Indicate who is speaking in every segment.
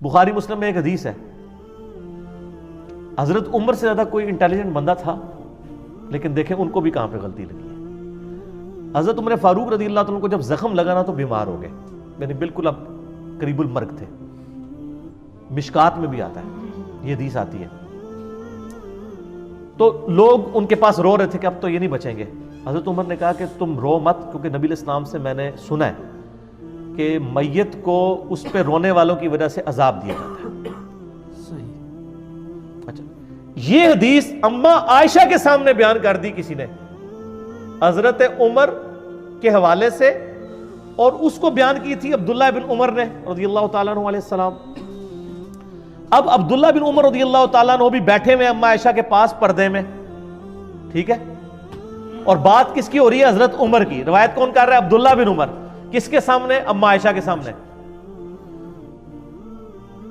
Speaker 1: بخاری مسلم میں ایک حدیث ہے، حضرت عمر سے زیادہ کوئی انٹیلیجنٹ بندہ تھا، لیکن دیکھیں ان کو بھی کہاں پہ غلطی لگی ہے۔ حضرت عمر فاروق رضی اللہ عنہ کو جب زخم لگا نا تو بیمار ہو گئے، یعنی بالکل اب قریب المرگ تھے۔ مشکات میں بھی آتا ہے، یہ حدیث آتی ہے۔ تو لوگ ان کے پاس رو رہے تھے کہ اب تو یہ نہیں بچیں گے۔ حضرت عمر نے کہا کہ تم رو مت، کیونکہ نبی علیہ السلام سے میں نے سنا ہے کہ میت کو اس پہ رونے والوں کی وجہ سے عذاب دیا جاتا ہے۔
Speaker 2: صحیح۔
Speaker 1: اچھا، یہ حدیث اما عائشہ کے سامنے بیان کر دی کسی نے حضرت عمر کے حوالے سے، اور اس کو بیان کی تھی عبداللہ بن عمر نے رضی اللہ تعالیٰ عنہ علیہ السلام۔ اب عبداللہ بن عمر رضی اللہ تعالیٰ عنہ بھی بیٹھے ہوئے اما عائشہ کے پاس پردے میں، ٹھیک ہے، اور بات کس کی ہو رہی ہے؟ حضرت عمر کی۔ روایت کون کر رہا ہے؟ عبداللہ بن عمر۔ کس کے سامنے؟ اما عائشہ کے سامنے۔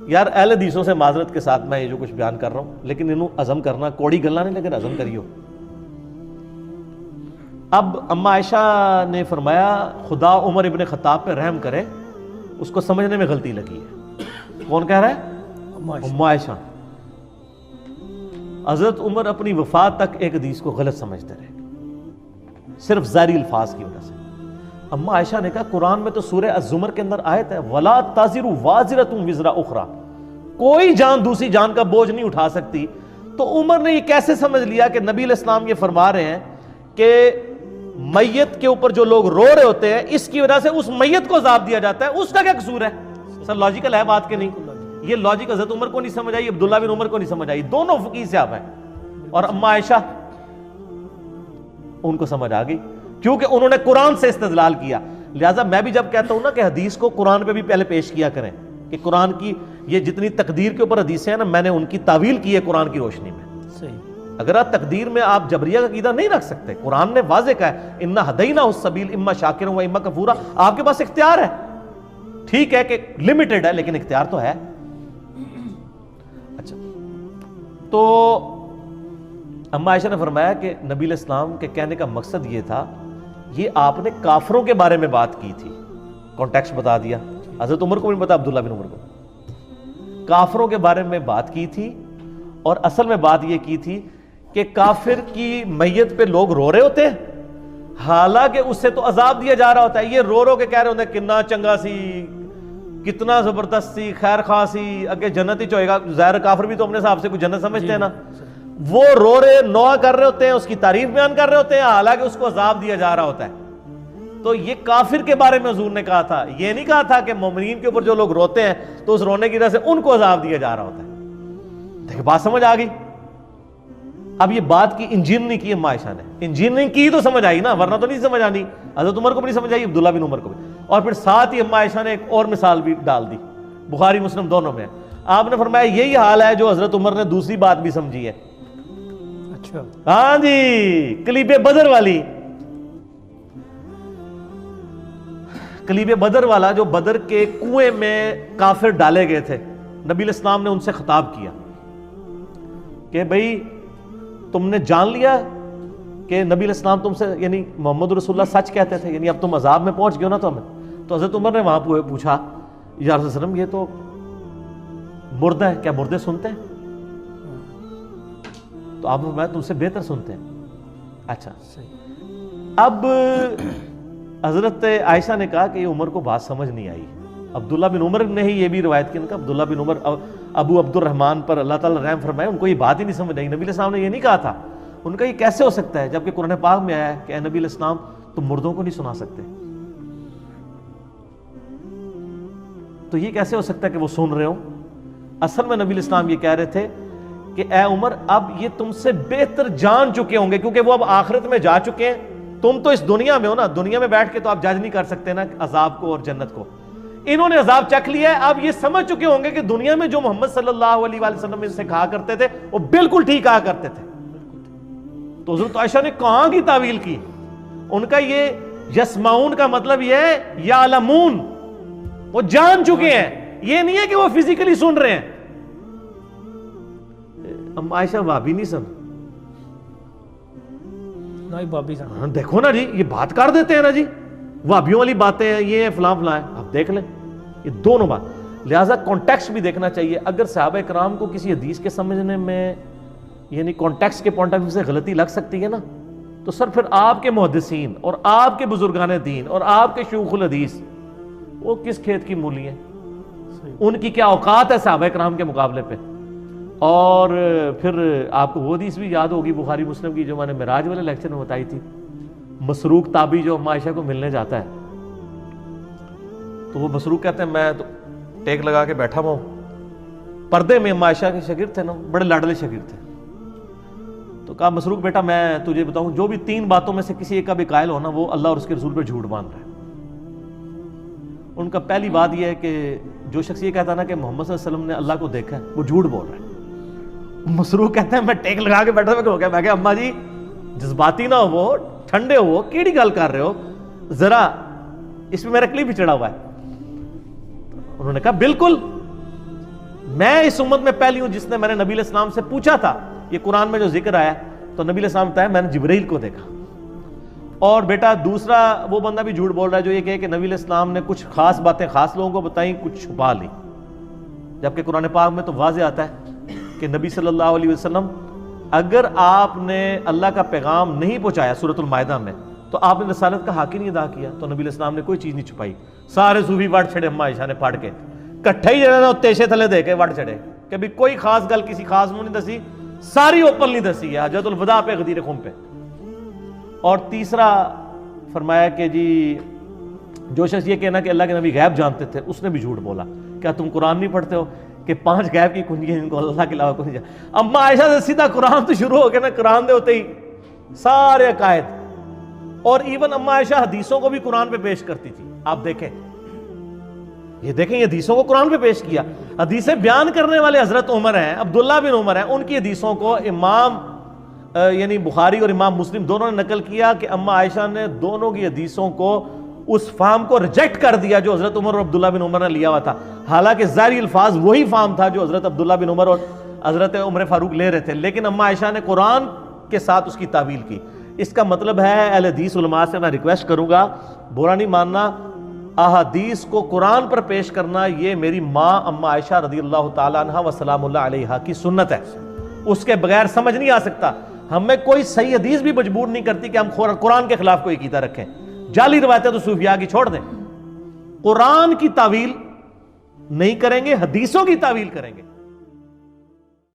Speaker 1: یار اہل حدیثوں سے معذرت کے ساتھ میں یہ جو کچھ بیان کر رہا ہوں، لیکن انہوں عزم کرنا کوڑی گلنا نہیں، لیکن عزم کریو۔ اب اما عائشہ نے فرمایا خدا عمر ابن خطاب پہ رحم کرے، اس کو سمجھنے میں غلطی لگی ہے۔ کون کہہ رہا ہے؟ اما عائشہ۔ حضرت عمر اپنی وفات تک ایک حدیث کو غلط سمجھتے رہے، صرف ظاہری الفاظ کی وجہ سے۔ اما عائشہ نے کہا قرآن میں تو سورہ الزمر کے اندر آیت ہے وَلَا تَزِرُ وَازِرَةٌ وِزْرَ أُخْرَى، کوئی جان دوسری جان کا بوجھ نہیں اٹھا سکتی۔ تو عمر نے یہ کیسے سمجھ لیا کہ نبی علیہ السلام یہ فرما رہے ہیں کہ میت کے اوپر جو لوگ رو رہے ہوتے ہیں اس کی وجہ سے اس میت کو عذاب دیا جاتا ہے، اس کا کیا قصور ہے؟ سر لاجیکل ہے بات کہ نہیں؟ یہ لاجک حضرت عمر کو نہیں سمجھ آئی، عبداللہ بن عمر کو نہیں سمجھ آئی، دونوں فقیہ صاحب ہیں، اور اما عائشہ ان کو سمجھ آ گئی کیونکہ انہوں نے قرآن سے استدلال کیا۔ لہٰذا میں بھی جب کہتا ہوں نا کہ حدیث کو قرآن پہ بھی پہلے پیش کیا کریں، کہ قرآن کی یہ جتنی تقدیر کے اوپر حدیثیں ہیں نا، میں نے ان کی تعویل کی ہے قرآن کی روشنی میں۔
Speaker 2: صحیح۔
Speaker 1: اگر آپ تقدیر میں آپ جبریہ کا عقیدہ نہیں رکھ سکتے، قرآن نے واضح کہا ہے اِنَّا هَدَيْنَاهُ السَّبِيلَ اِمَّا شَاكِرًا وَإِمَّا كَفُورًا۔ آپ کے پاس اختیار ہے، ٹھیک ہے کہ لمیٹڈ ہے لیکن اختیار تو ہے۔ اچھا، تو اما عائشہ نے فرمایا کہ نبی علیہ السلام کے کہنے کا مقصد یہ تھا، یہ آپ نے کافروں کے بارے میں بات کی تھی، کانٹیکسٹ بتا دیا، حضرت عمر کو بھی پتا، عبداللہ بن عمر کو، کافروں کے بارے میں بات کی تھی، اور اصل میں بات یہ کی تھی کہ کافر کی میت پہ لوگ رو رہے ہوتے ہیں، حالانکہ اس سے تو عذاب دیا جا رہا ہوتا ہے۔ یہ رو رو کے کہہ رہے ہوتے ہیں کتنا چنگا سی، کتنا زبردست سی، خیر خواہ سی، اگے جنت ہی چوئے گا۔ ظاہر کافر بھی تو اپنے حساب سے کوئی جنت سمجھتے ہیں نا، وہ رو رہے نوحہ کر رہے ہوتے ہیں، اس کی تعریف بیان کر رہے ہوتے ہیں، حالانکہ اس کو عذاب دیا جا رہا ہوتا ہے۔ تو یہ کافر کے بارے میں حضور نے کہا تھا، یہ نہیں کہا تھا کہ مومنین کے اوپر جو لوگ روتے ہیں تو اس رونے کی وجہ سے ان کو عذاب دیا جا رہا ہوتا ہے۔ دیکھیں بات سمجھ آ گئی؟ اب یہ بات کی انجینئرنگ کی اما عائشہ نے، انجینئرنگ کی تو سمجھ آئی نا، ورنہ تو نہیں سمجھ آنی۔ حضرت عمر کو بھی نہیں سمجھ آئی، عبداللہ بن عمر کو بھی، اور پھر ساتھ ہی اما عائشہ نے ایک اور مثال بھی ڈال دی، بخاری مسلم دونوں میں۔ آپ نے فرمایا یہی حال ہے جو حضرت عمر نے دوسری بات بھی سمجھی ہے۔
Speaker 2: اچھا،
Speaker 1: ہاں جی، کلیب بدر والی، کلیب بدر والا، جو بدر کے کنویں میں کافر ڈالے گئے تھے، نبی علیہ السلام نے ان سے خطاب کیا کہ بھئی تم نے جان لیا کہ نبی علیہ السلام تم سے، یعنی محمد رسول اللہ سچ کہتے تھے، یعنی اب تم عذاب میں پہنچ گئے ہو نا تو ہمیں۔ تو حضرت عمر نے وہاں پوچھا یا رسول اللہ علیہ وسلم یہ تو مردہ ہے، کیا مردے سنتے ہیں؟ تو آپ نے فرمایا تم سے بہتر سنتے ہیں۔ اچھا، اب حضرت عائشہ نے کہا کہ یہ عمر کو بات سمجھ نہیں آئی۔ عبداللہ بن عمر نے ہی یہ بھی روایت کی، عبداللہ بن عمر ابو عبد الرحمن پر اللہ تعالیٰ رحم فرمائے، ان کو یہ بات ہی نہیں سمجھ آئی۔ نبی علیہ السلام نے یہ نہیں کہا تھا، ان کا یہ کیسے ہو سکتا ہے جبکہ قرآن پاک میں آیا ہے کہ اے نبی علیہ السلام تم مردوں کو نہیں سنا سکتے، تو یہ کیسے ہو سکتا ہے کہ وہ سن رہے ہوں؟ اصل میں نبی علیہ السلام یہ کہہ رہے تھے کہ اے عمر اب یہ تم سے بہتر جان چکے ہوں گے، کیونکہ وہ اب آخرت میں جا چکے ہیں، تم تو اس دنیا میں ہو نا، دنیا میں بیٹھ کے تو آپ جج نہیں کر سکتے نا عذاب کو اور جنت کو۔ انہوں نے عذاب چکھ لیا ہے، اب یہ سمجھ چکے ہوں گے کہ دنیا میں جو محمد صلی اللہ علیہ وآلہ وسلم ان سے کہا کرتے تھے وہ بالکل ٹھیک کہا کرتے تھے۔ تو حضرت عائشہ نے کہاں کی تعویل کی؟ ان کا یہ یسمعون کا مطلب یہ ہے یعلمون، وہ جان چکے ہیں، یہ نہیں ہے کہ وہ فزیکلی سن رہے ہیں۔ عائشہ بھابی نہیں سن، دیکھو نا جی، یہ بات کر دیتے ہیں نا جی، وہابیوں والی باتیں ہیں، یہ فلاں فلاں ہے، آپ دیکھ لیں یہ دونوں بات۔ لہٰذا کانٹیکسٹ بھی دیکھنا چاہیے. اگر صحابہ کرام کو کسی حدیث کے سمجھنے میں یعنی کانٹیکسٹ کے پوائنٹ آف ویو سے غلطی لگ سکتی ہے نا, تو سر پھر آپ کے محدثین اور آپ کے بزرگان دین اور آپ کے شیوخ الحدیث وہ کس کھیت کی مولی ہیں؟ ان کی کیا اوقات ہے صحابہ کرام کے مقابلے پہ؟ اور پھر آپ کو وہ حدیث بھی یاد ہوگی بخاری مسلم کی جو میں نے معراج والے لیکچر میں بتائی تھی, مسروق تابعی جو اما عائشہ کو ملنے جاتا ہے, تو وہ مسروق کہتے ہیں میں تو ٹیک لگا کے بیٹھا ہوا ہوں, پردے میں اما عائشہ کے شاگرد تھے نا, بڑے لاڈلے شاگرد تھے. تو کہا مسروق بیٹا میں تجھے بتاؤں, جو بھی 3 باتوں میں سے کسی ایک کا بھی قائل ہونا وہ اللہ اور اس کے رسول پہ جھوٹ باندھ رہا ہے. ان کا پہلی بات یہ ہے کہ جو شخص یہ کہتا نا کہ محمد صلی اللہ علیہ وسلم نے اللہ کو دیکھا ہے وہ جھوٹ بول رہا ہے. مسروق کہتے ہیں میں ٹیک لگا کے بیٹھا ہوا میں کہا اماں جی جذباتی نہ ہو, ٹھنڈے ہو, کیڑی گل کر رہے ہو, ذرا اس میں میرا کلیپ بھی چڑھا ہوا ہے. انہوں نے کہا بالکل میں اس امت میں پہلی ہوں جس نے میں نے نبی علیہ السلام سے پوچھا تھا یہ قرآن میں جو ذکر آیا تو نبی علیہ السلام بتایا میں نے جبرائیل کو دیکھا. اور بیٹا دوسرا وہ بندہ بھی جھوٹ بول رہا ہے جو یہ کہے کہ نبی علیہ السلام نے کچھ خاص باتیں خاص لوگوں کو بتائیں, کچھ چھپا لی, جبکہ قرآن پاک میں تو واضح آتا ہے کہ نبی صلی اللہ علیہ وسلم اگر آپ نے اللہ کا پیغام نہیں پہنچایا سورۃ المائدہ میں تو آپ نے رسالت کا حق ہی نہیں ادا کیا. تو نبی علیہ السلام نے کوئی چیز نہیں چھپائی. سارے صوفی وٹ چھڑے اما عائشہ نے پڑھ کے کٹھے ہی جڑے تیشے تھلے دے کے وٹ چھڑے کہ بھی کوئی خاص گل کسی خاص منہ نہیں دسی, ساری اوپن نہیں دسی ہے حجۃ الوداع پہ غدیر خم پہ. اور تیسرا فرمایا کہ جی جو شخص یہ کہنا کہ اللہ کے نبی غیب جانتے تھے اس نے بھی جھوٹ بولا. کیا تم قرآن نہیں پڑھتے ہو کہ 5 غیب کی کنجیاں ان کو اللہ کے علاوہ کوئی نہیں جانتا. اما عائشہ سے سیدھا قرآن تو شروع ہو گیا نا, قرآن دے ہوتے ہی سارے عقائد. اور ایون اما عائشہ حدیثوں کو بھی قرآن پہ پیش کرتی تھی. آپ دیکھیں یہ دیکھیں یہ حدیثوں کو قرآن پہ پیش کیا. حدیثیں بیان کرنے والے حضرت عمر ہیں, عبداللہ بن عمر ہیں, ان کی حدیثوں کو امام یعنی بخاری اور امام مسلم دونوں نے نقل کیا کہ اما عائشہ نے دونوں کی حدیثوں کو اس فہم کو ریجیکٹ کر دیا جو حضرت عمر اور عبداللہ بن عمر نے لیا ہوا تھا. حالانکہ ظاہری الفاظ وہی فہم تھا جو حضرت عبداللہ بن عمر اور حضرت عمر فاروق لے رہے تھے, لیکن اما عائشہ نے قرآن کے ساتھ اس کی تعویل کی. اس کا مطلب ہے اہل حدیث علماء سے میں ریکویسٹ کروں گا, برا نہیں ماننا, احادیث کو قرآن پر پیش کرنا یہ میری ماں اما عائشہ رضی اللہ تعالیٰ عنہ و سلام اللہ علیہا کی سنت ہے. اس کے بغیر سمجھ نہیں آ سکتا. ہمیں کوئی صحیح حدیث بھی مجبور نہیں کرتی کہ ہم قرآن کے خلاف کوئی عقیدہ رکھیں. جعلی روایتیں تو صوفیاء کی چھوڑ دیں, قرآن کی تعویل نہیں کریں گے, حدیثوں کی تعویل کریں گے.